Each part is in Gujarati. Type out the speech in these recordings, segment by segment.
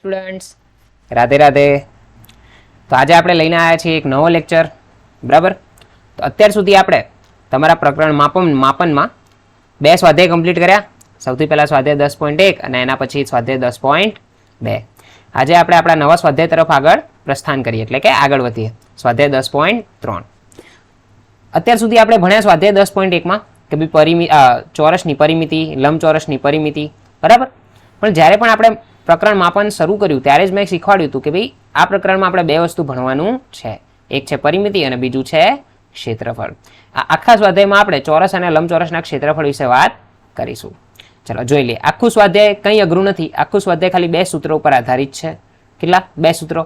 સ્ટુડન્ટ્સ, રાધે રાધે. તો આજે આપણે લઈને આવ્યા છીએ એક નવો લેક્ચર, બરાબર. તો અત્યાર સુધી આપણે તમારા પ્રકરણ માપનમાં બે સ્વાધ્યાય કમ્પ્લીટ કર્યા. સૌથી પહેલાં સ્વાધ્યાય 10.1 અને એના પછી સ્વાધ્યાય 10.2. આજે આપણે આપણા નવા સ્વાધ્યાય તરફ આગળ પ્રસ્થાન કરીએ, એટલે કે આગળ વધીએ. સ્વાધ્યાય 10.3. અત્યાર સુધી આપણે ભણ્યા સ્વાધ્યાય 10.1માં કે ભાઈ ચોરસની પરિમિતિ, લંબચોરસની પરિમિતિ, બરાબર. પણ જ્યારે પણ આપણે પ્રકરણ માપન શરૂ કર્યું ત્યારે જ મેં શીખવાડ્યું હતું કે ભાઈ આ પ્રકરણમાં આપણે બે વસ્તુ ભણવાનું છે. એક છે પરિમિતિ અને બીજું છે ક્ષેત્રફળ. આ આખા સ્વાધ્યાયમાં આપણે ચોરસ અને લંબચોરસના ક્ષેત્રફળ વિશે વાત કરીશું. ચલો જોઈ લઈએ. આખું સ્વાધ્યાય કંઈ અઘરું નથી. આખું સ્વાધ્યાય ખાલી બે સૂત્રો ઉપર આધારિત છે. કેટલા? બે સૂત્રો.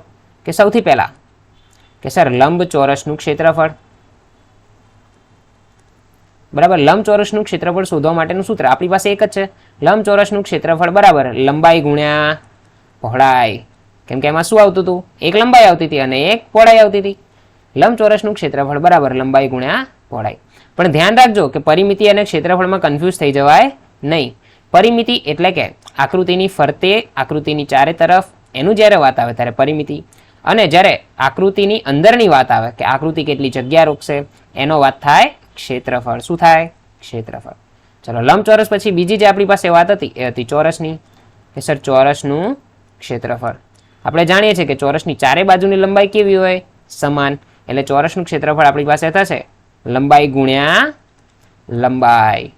કે સૌથી પહેલા કે સર લંબચોરસનું ક્ષેત્રફળ, બરાબર. લંબચોરસનું ક્ષેત્રફળ શોધવા માટેનું સૂત્ર આપણી પાસે એક જ છે. લંબચોરસનું ક્ષેત્રફળ બરાબર લંબાઈ ગુણ્યા પહોળાઈ. કેમ કે એમાં શું આવતું હતું? એક લંબાઈ આવતી હતી અને એક પહોળાઈ આવતી હતી. લંબચોરસનું ક્ષેત્રફળ બરાબર લંબાઈ ગુણ્યા પહોળાઈ. પણ ધ્યાન રાખજો કે પરિમિતિ અને ક્ષેત્રફળમાં કન્ફ્યુઝ થઈ જવાય નહીં. પરિમિતિ એટલે કે આકૃતિની ફરતે, આકૃતિની ચારે તરફ એનું જ્યારે વાત આવે ત્યારે પરિમિતિ, અને જ્યારે આકૃતિની અંદરની વાત આવે કે આકૃતિ કેટલી જગ્યા રોકશે એનો વાત થાય ક્ષેત્રફળ. શું થાય? ક્ષેત્રફળ. ચલો લંબચોરસ પછી બીજી જે આપણી પાસે વાત હતી એ હતી ચોરસની. કે સર ચોરસનું ક્ષેત્રફળ. આપણે જાણીએ છીએ કે ચોરસની ચારે બાજુની લંબાઈ કેવી હોય? સમાન. એટલે ચોરસનું ક્ષેત્રફળ આપણી પાસે થશે લંબાઈ ગુણ્યા લંબાઈ.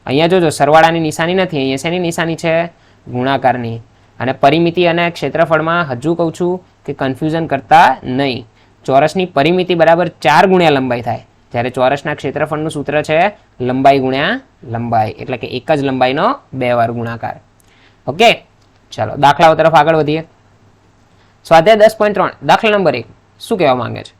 અહીંયા જોજો સરવાળાની નિશાની નથી, અહીંયા શેની નિશાની છે? ગુણાકારની. અને પરિમિતિ અને ક્ષેત્રફળમાં હજુ કહું છું કે કન્ફ્યુઝન કરતા નહીં. ચોરસની પરિમિતિ બરાબર 4 ગુણ્યા લંબાઈ થાય, જ્યારે ચોરસના ક્ષેત્રફળનું સૂત્ર છે લંબાઈ ગુણ્યા લંબાઈ, એટલે કે એક જ લંબાઈનો 2 વાર ગુણાકાર. ઓકે, ચાલો દાખલાઓ તરફ આગળ વધીએ. સ્વાધ્યાય 10.3 દાખલા નંબર 1 શું કહેવા માંગે છે?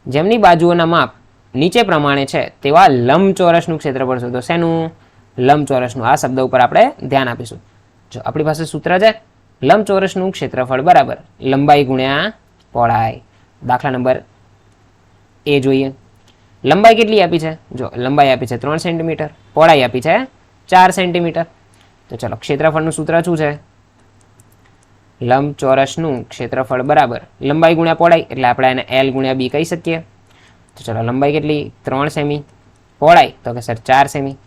જેમની બાજુઓના માપ નીચે પ્રમાણે છે તેવા લંબચોરસનું ક્ષેત્રફળ શોધો. શેનું? લંબચોરસનું. આ શબ્દ ઉપર આપણે ધ્યાન આપીશું. જો આપણી પાસે સૂત્ર છે લંબચોરસનું ક્ષેત્રફળ બરાબર લંબાઈ ગુણ્યા પહોળાઈ. દાખલા નંબર એ જોઈએ. લંબાઈ કેટલી આપી છે? જો લંબાઈ આપી છે 3 સેન્ટીમીટર, પહોળાઈ આપી છે 4 સેન્ટીમીટર. તો ચલો ક્ષેત્રફળનું સૂત્ર શું છે? લંબચોરસનું ક્ષેત્રફળ બરાબર લંબાઈ ગુણ્યા પહોળાઈ, એટલે આપણે એને L ગુણ્યા B કહી શકીએ. તો ચલો લંબાઈ કેટલી? 3 સેમી. પહોળાઈ તો કે સર 4 સેમી.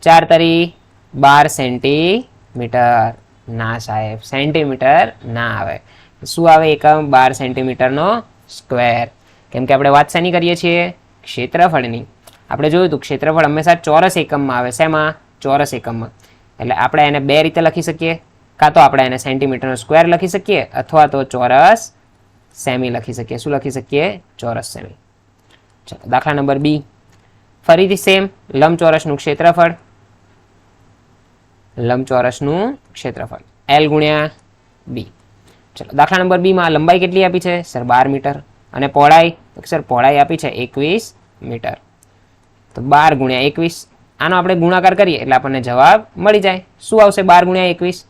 4 તરી 12 સેન્ટીમીટર. ના સાહેબ, સેન્ટીમીટર ના આવે. શું આવે એકમ? 12 સેન્ટીમીટરનો સ્ક્વેર. કેમ કે આપણે વાત શેની કરીએ છીએ? ક્ષેત્રફળની. આપણે જોયું હતું ક્ષેત્રફળ હંમેશા ચોરસ એકમમાં આવે. શેમાં? ચોરસ એકમમાં. એટલે આપણે એને બે રીતે લખી શકીએ. કાં તો આપણે એને સેન્ટીમીટરનો સ્ક્વેર લખી શકીએ અથવા તો ચોરસ સેમી લખી શકીએ. શું લખી શકીએ? ચોરસ સેમી. ચલો દાખલા નંબર બી. ફરીથી સેમ લંબચોરસનું ક્ષેત્રફળ. લંબચોરસનું ક્ષેત્રફળ L ગુણ્યા બી. ચલો દાખલા નંબર બીમાં લંબાઈ કેટલી આપી છે? Sir 12 metre. અને પહોળાઈ? સર પહોળાઈ આપી છે 21 મીટર. તો 12 ગુણ્યા 21. આનો આપણે ગુણાકાર કરીએ એટલે આપણને જવાબ મળી જાય. શું આવશે 12 ગુણ્યા 21?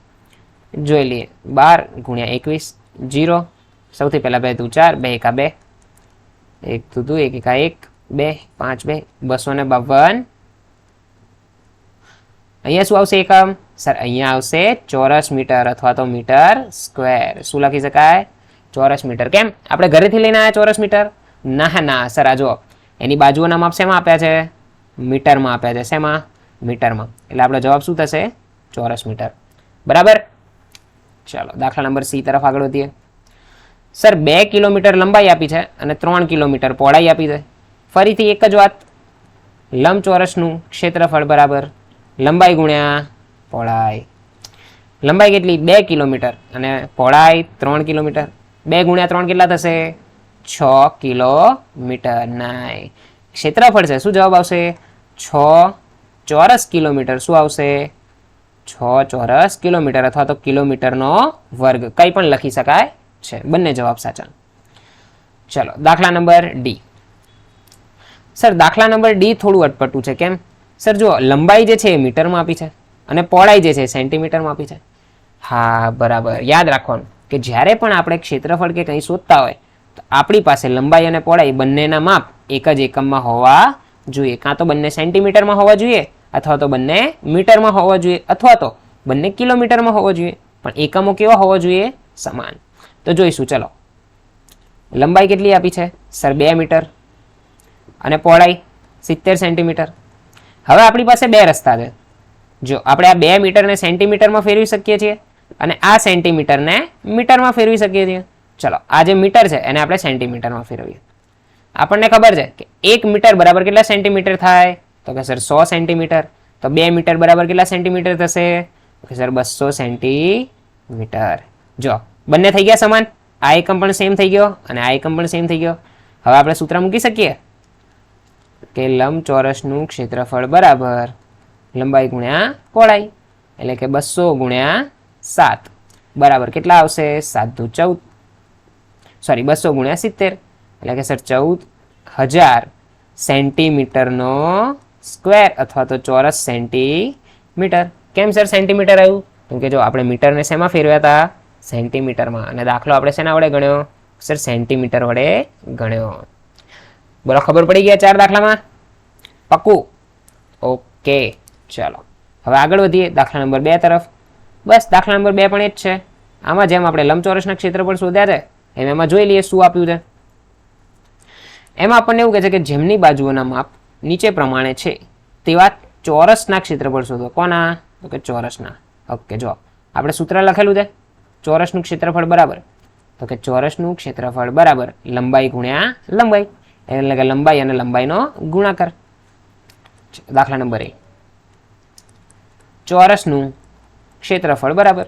જોઈ લઈએ. 12 ગુણ્યા 21 0. સૌથી પહેલા 2 દુ 4, 2 એકા 2, 1 દુ 1 એકા 1, 2 5 2 252. અહીંયા શું આવશે એકમ? સર અહીંયા આવશે ચોરસ મીટર અથવા તો મીટર સ્ક્વેર. શું લખી શકાય? ચોરસ મીટર. કેમ? આપણે ઘરેથી લઈને આવ્યા ચોરસ મીટર? ના ના સર, આ જો એની બાજુઓના માપ શેમાં આપ્યા છે? મીટરમાં આપ્યા છે. શેમાં? મીટરમાં. એટલે આપણો જવાબ શું થશે? ચોરસ મીટર. બરાબર. ચાલો દાખલા નંબર સી તરફ આગળ વધીએ. સર 2 કિલોમીટર લંબાઈ આપી છે અને 3 કિલોમીટર પહોળાઈ આપી છે. ફરીથી એક જ વાત. લંબચોરસનું ક્ષેત્રફળ બરાબર લંબાઈ ગુણ્યા પહોળાઈ. લંબાઈ કેટલી? 2 કિલોમીટર અને પહોળાઈ 3 કિલોમીટર. 2 ગુણ્યા 3 કેટલા થશે? 6 કિલોમીટર. નાય. ક્ષેત્રફળ છે. શું જવાબ આવશે? 6 ચોરસ કિલોમીટર. શું આવશે? 6 ચોરસ કિલોમીટર અથવા તો કિલોમીટરનો વર્ગ. કંઈ પણ લખી શકાય છે. બંને જવાબ સાચા. ચલો દાખલા નંબર ડી. સર દાખલા નંબર ડી થોડું અટપટું છે. કેમ? સર જો લંબાઈ જે છે એ મીટરમાં આપી છે અને પહોળાઈ જે છે સેન્ટીમીટરમાં આપી છે. હા બરાબર. યાદ રાખવાનું કે જ્યારે પણ આપણે ક્ષેત્રફળ કે કંઈ શોધતા હોય તો આપણી પાસે લંબાઈ અને પહોળાઈ બંનેના માપ એક જ એકમમાં હોવા જોઈએ. કાં તો બંને સેન્ટીમીટરમાં હોવા જોઈએ અથવા તો બંને મીટરમાં હોવા જોઈએ અથવા તો બંને કિલોમીટરમાં હોવો જોઈએ. પણ એકમો કેવા હોવા જોઈએ? સમાન. તો જોઈશું, ચલો. લંબાઈ કેટલી આપી છે સર? 2 મીટર અને પહોળાઈ 70 સેન્ટીમીટર. હવે આપણી પાસે બે રસ્તા છે. જો આપણે આ 2 મીટરને સેન્ટીમીટરમાં ફેરવી શકીએ છીએ અને આ સેન્ટીમીટરને મીટરમાં ફેરવી શકીએ છીએ. ચલો, આ જે મીટર છે એને આપણે સેન્ટીમીટરમાં ફેરવીએ. આપણને ખબર છે કે 1 મીટર બરાબર કેટલા સેન્ટીમીટર થાય? તો કે સર 100 સેન્ટીમીટર. તો 2 મીટર બરાબર કેટલા સેન્ટીમીટર થશે? તો કે સર 200 સેન્ટીમીટર. જો બંને થઈ ગયા સમાન. આ એકમ પણ સેમ થઈ ગયો અને આ એકમ પણ સેમ થઈ ગયો. હવે આપણે સૂત્ર મૂકી શકીએ કે લંબચોરસનું ક્ષેત્રફળ બરાબર લંબાઈ ગુણ્યા પહોળાઈ, એટલે કે 200 ગુણ્યા 7 બરાબર કેટલા આવશે? 7 દુ 14, સોરી 200 ગુણ્યા 70, એટલે કે સર 14,000 સેન્ટીમીટરનો સ્ક્વેર અથવા તો ચોરસ સેન્ટીમીટર. કેમ સર સેન્ટીમીટર આવ્યું? કેમ કે જો આપણે મીટરને શેમાં ફેરવ્યા હતા? સેન્ટીમીટરમાં. અને દાખલો આપણે શેના વડે ગણ્યો? સર સેન્ટીમીટર વડે ગણ્યો. બોલો, ખબર પડી ગયા 4 દાખલામાં? પાક્કું? ઓકે, ચલો હવે આગળ વધીએ દાખલા નંબર 2 તરફ. બસ દાખલા નંબર 2 પણ એ જ છે. આમાં જેમ આપણે લંબચોરસના ક્ષેત્રફળ શોધ્યા છે એમ એમાં જોઈ લઈએ શું આપ્યું છે. એમાં આપણને એવું કહે છે કે જેમની બાજુઓના માપ નીચે પ્રમાણે છે તેવા ચોરસના ક્ષેત્રફળ શોધો. કોના? તો કે ચોરસના. ઓકે, જો આપણે સૂત્ર લખેલું છે ચોરસનું ક્ષેત્રફળ બરાબર, તો કે ચોરસનું ક્ષેત્રફળ બરાબર લંબાઈ ગુણ્યા લંબાઈ, એટલે કે લંબાઈ અને લંબાઈનો ગુણાકાર. દાખલા નંબર 1, ચોરસનું ક્ષેત્રફળ બરાબર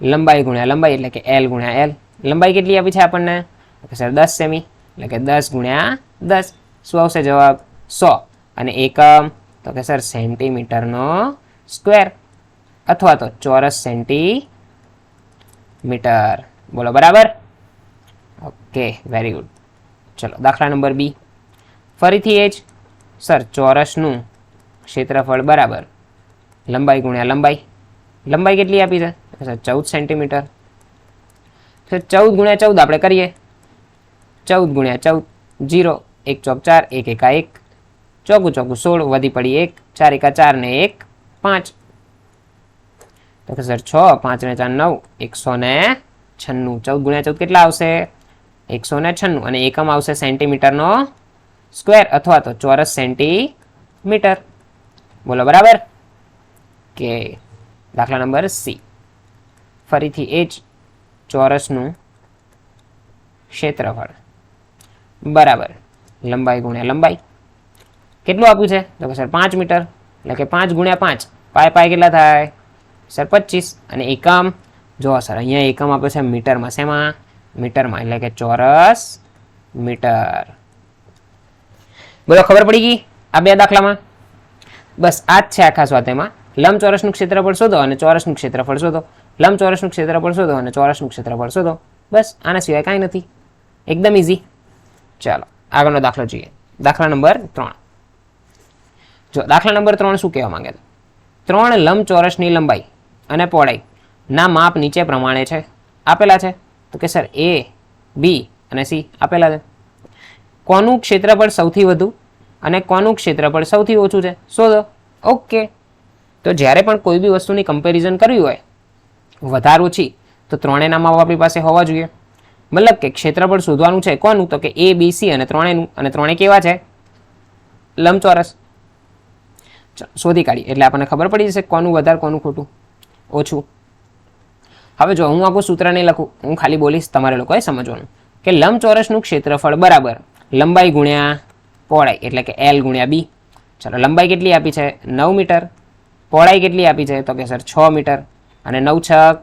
લંબાઈ ગુણ્યા લંબાઈ, એટલે કે L ગુણ્યા L. લંબાઈ કેટલી આપી છે આપણને? તો કે સર 10 સેમી, એટલે કે 10 ગુણ્યા 10. શું આવશે જવાબ? 100. અને એકમ? તો કે સર સેન્ટીમીટરનો સ્ક્વેર અથવા તો ચોરસ સેન્ટીમીટર. બોલો બરાબર? Okay, very good. ચલો દાખલા નંબર 2, ફરીથી એ જ સર ચોરસનું ક્ષેત્રફળ બરાબર લંબાઈ ગુણ્યા લંબાઈ. લંબાઈ કેટલી આપી છે? Sir 14 centimetre. તો 14 ગુણ્યા 14 આપણે કરીએ. 14 ગુણ્યા 14, 0, 1 ચોક 4, 1 એકા 1, ચોકું ચોકું 16, વધી પડી 1, 4 એકા 4 ને 1 5. તો કે સર 6, 5 ને 4 9, 196. 14 ગુણ્યા 14 કેટલા આવશે? 196. અને એકમ આવશે સેન્ટીમીટરનો સ્ક્વેર અથવા તો ચોરસ સેન્ટીમીટર. બોલો બરાબર? કે દાખલા નંબર સી, ફરીથી એ જ ચોરસનું ક્ષેત્રફળ બરાબર લંબાઈ ગુણ્યા લંબાઈ. કેટલું આપ્યું છે? તો કે સર 5 મીટર, એટલે કે 5 ગુણ્યા 5, પાય પાય કેટલા થાય? સર 25. અને એકમ? જો સર અહીંયા એકમ આપ્યો છે મીટરમાં. શેમાં? મીટરમાં, એટલે કે ચોરસ મીટર. બોલો, ખબર પડી ગઈ આ 2 દાખલામાં? બસ આ જ છે આખા સ્વાધ્યાયમાં. લંબચોરસનું ક્ષેત્રફળ શોધો અને ચોરસનું ક્ષેત્રફળ શોધો. લંબચોરસનું ક્ષેત્રફળ શોધો અને ચોરસનું ક્ષેત્રફળ શોધો. બસ આના સિવાય કાંઈ નથી. એકદમ ઇઝી. ચાલો આગળનો દાખલો જોઈએ. દાખલા નંબર 3. જો દાખલા નંબર 3 શું કહેવા માંગે છે? 3 લંબચોરસની લંબાઈ અને પહોળાઈ ના માપ નીચે પ્રમાણે છે આપેલા છે. તો કે સર A, B અને C આપેલા છે. કોનું ક્ષેત્રફળ સૌથી વધુ અને કોનું ક્ષેત્રફળ સૌથી ઓછું છે શોધો. ઓકે, તો જ્યારે પણ કોઈ બી વસ્તુની કમ્પેરિઝન કરવી હોય વધારે ઓછી, તો ત્રણેયના માપ આપણી પાસે હોવા જોઈએ. મતલબ કે ક્ષેત્રફળ શોધવાનું છે કોનું? તો કે A, B, C અને ત્રણેયનું. અને ત્રણેય કેવા છે? લંબચોરસ. શોધી કાઢી એટલે આપણને ખબર પડી જશે કોનું વધારે કોનું ખોટું ઓછું. હવે જો હું આખું સૂત્ર નહીં લખું, હું ખાલી બોલીશ, તમારે લોકોએ સમજવાનું કે લંબચોરસનું ક્ષેત્રફળ બરાબર લંબાઈ ગુણ્યા પહોળાઈ, એટલે કે L ગુણ્યા B. ચલો લંબાઈ કેટલી આપી છે? 9 મીટર. પહોળાઈ કેટલી આપી છે? તો કે સર 6 મીટર. અને 9 છક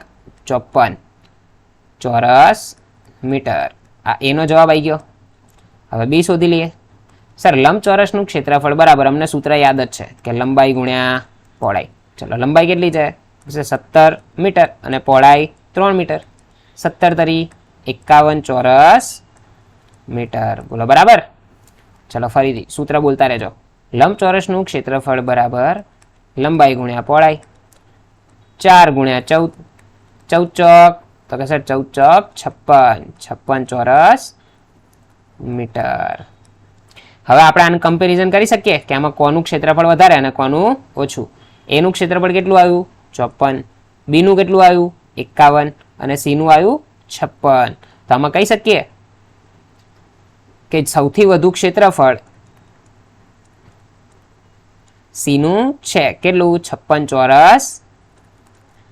54 ચોરસ મીટર. આ એનો જવાબ આવી ગયો. હવે B શોધી લઈએ. સર લંબચોરસનું ક્ષેત્રફળ બરાબર અમને સૂત્ર યાદ જ છે કે લંબાઈ ગુણ્યા પહોળાઈ. ચલો લંબાઈ કેટલી છે? 17 મીટર અને પહોળાઈ 3 મીટર. 17 તરી 51 ચોરસ મીટર. બોલો બરાબર? ચલો ફરીથી સૂત્ર બોલતા રહેજો. લંબચોરસનું ક્ષેત્રફળ બરાબર લંબાઈ ગુણ્યા પહોળાઈ 4 ગુણ્યા 14, 14 ચોક, તો કે સર 14 ચોક 56 ચોરસ મીટર. હવે આપણે આનું કમ્પેરિઝન કરી શકીએ કે આમાં કોનું ક્ષેત્રફળ વધારે અને કોનું ઓછું. એનું ક્ષેત્રફળ કેટલું આવ્યું? 54. બીનું કેટલું આવ્યું? 51. અને સીનું આવ્યું 56. તો આમાં કહી શકીએ કે સૌથી વધુ ક્ષેત્રફળ સીનું છે કેટલું 56 ચોરસ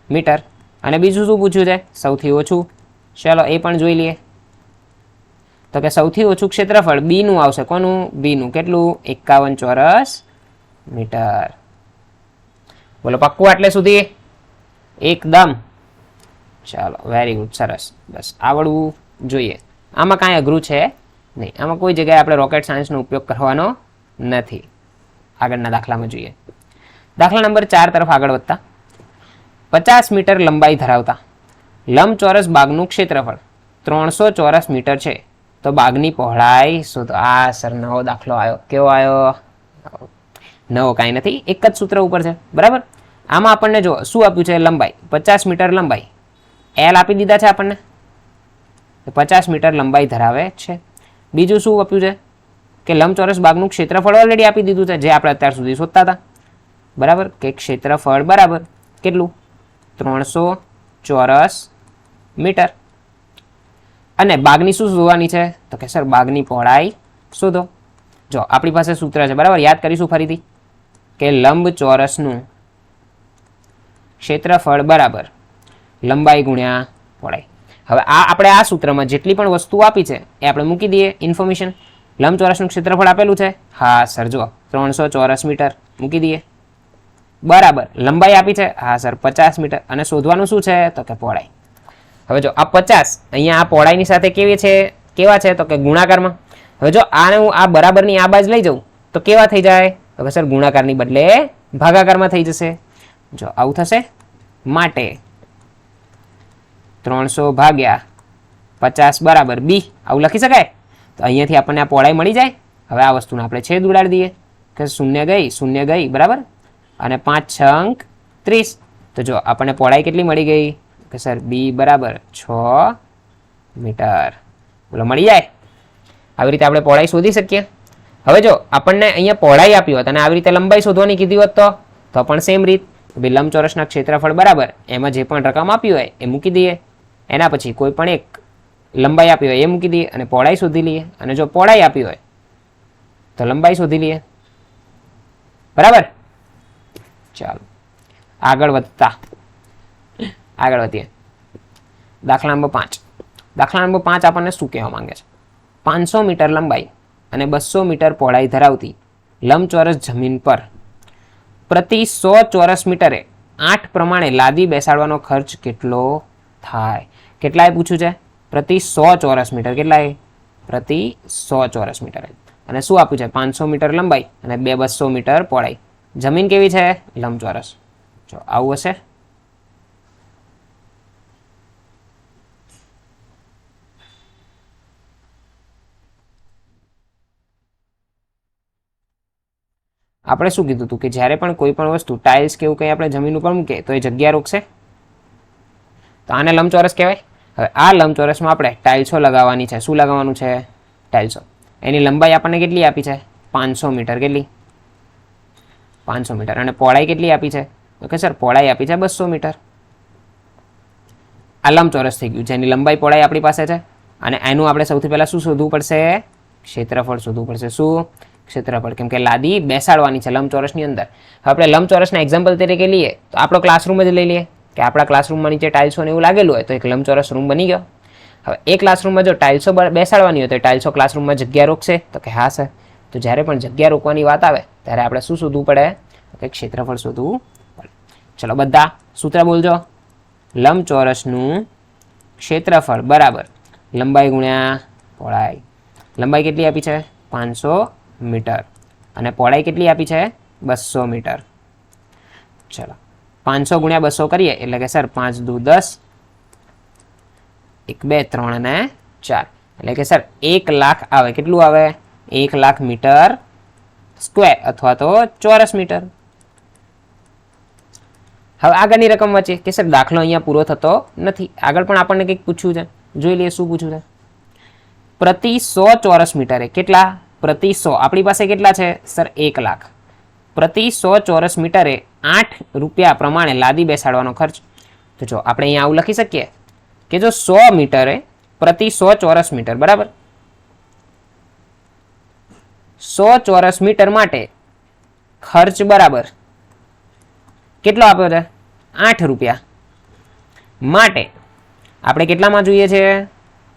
મીટર. અને બીજું શું પૂછ્યું છે? સૌથી ઓછું. ચલો એ પણ જોઈ લઈએ. તો કે સૌથી ઓછું ક્ષેત્રફળ બી નું આવશે. કોનું? બી નું. કેટલું? 51 ચોરસ મીટર. બોલો પાક્કું આટલે સુધી? એકદમ. ચાલો વેરી ગુડ, સરસ. બસ આવડવું જોઈએ. આમાં કાંઈ અઘરું છે નહીં. આમાં કોઈ જગ્યાએ આપણે રોકેટ સાયન્સનો ઉપયોગ કરવાનો નથી. આગળના દાખલામાં જોઈએ. દાખલા નંબર 4 તરફ આગળ વધતા 50 મીટર લંબાઈ ધરાવતા લંબચોરસ બાગનું ક્ષેત્રફળ 300 ચોરસ મીટર છે. તો બાગની પહોળાઈ શોધો. આ સર નવો દાખલો આવ્યો. કેવો આવ્યો? નવો કાંઈ નથી, એક જ સૂત્ર ઉપર છે. બરાબર. આમાં આપણને જો શું આપ્યું છે? લંબાઈ 50 મીટર લંબાઈ. એલ આપી દીધા છે આપણને. 50 મીટર લંબાઈ ધરાવે છે. બીજું શું આપ્યું છે? કે લંબચોરસ બાગનું ક્ષેત્રફળ ઓલરેડી આપી દીધું છે, જે આપણે અત્યાર સુધી શોધતા હતા. બરાબર. કે ક્ષેત્રફળ બરાબર કેટલું? 300 ચોરસ મીટર. અને બાગની શું શોધવાની છે? તો કે સર બાગની પહોળાઈ શોધો. જો આપણી પાસે સૂત્ર છે. બરાબર. યાદ કરીશું ફરીથી કે લંબચોરસનું ક્ષેત્રફળ બરાબર લંબાઈ ગુણ્યા પહોળાઈ. હવે આપણે આ સૂત્રમાં જેટલી પણ વસ્તુ આપી છે એ આપણે મૂકી દઈએ. ઇન્ફોર્મેશન લંબચોરસનું ક્ષેત્રફળ આપેલું છે. હા સર જો 300 ચોરસ મીટર મૂકી દઈએ. બરાબર. લંબાઈ આપી છે. હા સર 50 મીટર. અને શોધવાનું શું છે? તો કે પહોળાઈ. હવે જો આ 50 અહીંયા આ પહોળાઈની સાથે કેવા છે? તો કે ગુણાકારમાં. હવે જો આને હું આ બરાબરની આ બાજુ લઈ જાઉં તો કેવા થઈ જાય? હવે સર ગુણાકારની બદલે ભાગાકારમાં થઈ જશે. જો આવું થશે. માટે 300 ભાગ્યા 50 બરાબર બી. આવું લખી શકાય. તો અહીંયાથી આપણને આ પહોળાઈ મળી જાય. હવે આ વસ્તુને આપણે છેદ ઉડાડી દઈએ કે શૂન્ય ગઈ બરાબર. અને 5 6 30. તો જો આપણને પહોળાઈ કેટલી મળી ગઈ? કે સર બી બરાબર 6 મીટર. બોલો મળી જાય. આવી રીતે આપણે પહોળાઈ શોધી શકીએ. હવે જો આપણને અહીંયા પહોળાઈ આપી હોત અને આવી રીતે લંબાઈ શોધવાની કીધી હોત તો પણ સેમ રીત. લંબચોરસના ક્ષેત્રફળ બરાબર એમાં જે પણ રકમ આપી હોય એ મૂકી દઈએ. એના પછી કોઈ પણ એક લંબાઈ આપી હોય એ મૂકી દઈએ અને પહોળાઈ શોધી લઈએ. અને જો પહોળાઈ આપી હોય તો લંબાઈ શોધી લઈએ. બરાબર. ચાલો આગળ વધીએ. દાખલા નંબર 5. દાખલા નંબર 5 આપણને શું કહેવા માંગે છે? 500 મીટર લંબાઈ અને 200 મીટર પહોળાઈ ધરાવતી લંબચોરસ જમીન પર પ્રતિ 100 ચોરસ મીટરે 8 પ્રમાણે લાદી બેસાડવાનો ખર્ચ કેટલો થાય? કેટલાય પૂછ્યું છે? પ્રતિ 100 ચોરસ મીટર. કેટલાય? પ્રતિ 100 ચોરસ મીટર. અને શું આપ્યું છે? 500 મીટર લંબાઈ અને 200 મીટર પહોળાઈ. જમીન કેવી છે? લંબચોરસ. જો આવું હશે. આપણે શું કીધું હતું કે જ્યારે પણ કોઈ પણ વસ્તુ ટાઇલ્સ કે એવું કંઈ આપણે જમીન ઉપર મૂકીએ તો એ જગ્યા રોકશે. તો આને લંબચોરસ કહેવાય. હવે આ લંબચોરસમાં આપણે ટાઇલ્સો લગાવવાની છે. શું લગાવવાનું છે? ટાઇલ્સો. એની લંબાઈ આપણને કેટલી આપી છે? 500 મીટર. કેટલી? 500 મીટર. અને પહોળાઈ કેટલી આપી છે? તો કે સર પહોળાઈ આપી છે 200 મીટર. આ લંબચોરસ થઈ ગયું. જેની લંબાઈ પહોળાઈ આપણી પાસે છે. અને એનું આપણે સૌથી પહેલાં શું શોધવું પડશે? ક્ષેત્રફળ શોધવું પડશે. શું? ક્ષેત્રફળ. કેમ કે લાદી બેસાડવાની છે લંબચોરસની અંદર. હવે આપણે લંબચોરસના એક્ઝામ્પલ તરીકે લઈએ તો આપણો ક્લાસરૂમ જ લઈ લઈએ કે આપણા ક્લાસરૂમમાં નીચે ટાઇલ્સો ને એવું લાગેલું હોય તો એક લંબચોરસ રૂમ બની ગયો. હવે એ ક્લાસરૂમમાં જો ટાઇલ્સો બેસાડવાની હોય તો ટાઇલ્સો ક્લાસરૂમમાં જગ્યા રોકશે. તો કે હા સર. તો જ્યારે પણ જગ્યા રોકવાની વાત આવે ત્યારે આપણે શું શોધવું પડે? તો ક્ષેત્રફળ શોધવું પડે. ચલો બધા સૂત્ર બોલજો. લંબચોરસનું ક્ષેત્રફળ બરાબર લંબાઈ ગુણ્યા પહોળાઈ. લંબાઈ કેટલી આપી છે? 500 મીટર. અને પહોળાઈ કેટલી આપી છે? 200 મીટર. ચલો 500 ગુણ્યા 200 કરીએ એટલે કે સર 5 દુ 10, 1 2 3 અને 4 એટલે કે સર 1 લાખ આવે. કેટલું આવે? 1 લાખ મીટર સ્ક્વેર અથવા તો ચોરસ મીટર. હવે આગળની રકમ વચ્ચે કે સર દાખલો અહીંયા પૂરો થતો નથી. આગળ પણ આપણને કંઈક પૂછ્યું છે. જોઈ લઈએ શું પૂછ્યું છે. પ્રતિ 100 ચોરસ મીટરે કેટલા? પ્રતિ 100 આપણી પાસે કેટલા છે? સર 1 લાખ. પ્રતિ 100 ચોરસ મીટરે 8 રૂપિયા પ્રમાણે લાદી બેસાડવાનો ખર્ચ. તો જો આપણે અહીંયા આવું લખી શકીએ કે જો 100 મીટરે પ્રતિ 100 ચોરસ મીટર બરાબર 100 ચોરસ મીટર માટે ખર્ચ બરાબર કેટલો આપ્યો છે 8 રૂપિયા માટે આપણે કેટલામાં જોઈએ છે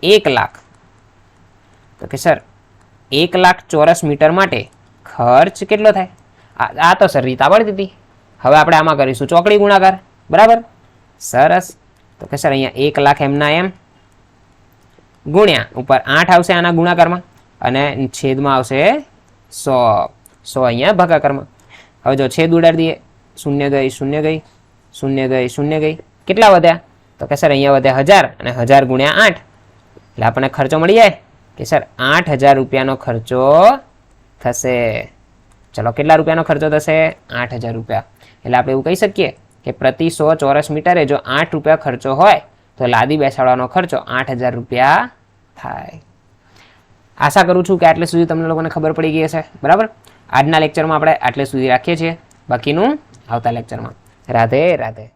1 લાખ તો કે સર 1 લાખ ચોરસ મીટર માટે ખર્ચ કેટલો થાય આ તો સર રીત આવડતી હતી હવે આપણે આમાં કરીશું ચોકડી ગુણાકાર બરાબર સરસ તો કે સર અહીંયા 1 લાખ એમના એમ ગુણ્યા ઉપર 8 આવશે આના ગુણાકારમાં અને છેદમાં આવશે 100 અહીંયા ભાગાકારમાં હવે જો છેદ ઉડાડી દઈએ શૂન્ય ગઈ શૂન્ય ગઈ શૂન્ય ગઈ શૂન્ય ગઈ કેટલા વધ્યા તો કે સર અહીંયા વધ્યા 1000 અને 1000 ગુણ્યા 8 એટલે આપણને ખર્ચો મળી જાય કે સર 8000 રૂપિયાનો ખર્ચો થશે ચલો કેટલા રૂપિયાનો ખર્ચો થશે 8000 રૂપિયા એટલે આપણે એવું કહી શકીએ કે પ્રતિ 100 ચોરસ મીટરે જો 8 રૂપિયા ખર્ચો હોય તો લાદી બેસાડવાનો ખર્ચો 8000 રૂપિયા થાય આશા કરું છું કે આટલે સુધી તમને લોકોને ખબર પડી ગઈ હશે બરાબર આજના લેક્ચરમાં આપણે આટલે સુધી રાખીએ છીએ બાકીનું આવતા લેક્ચરમાં રાધે રાધે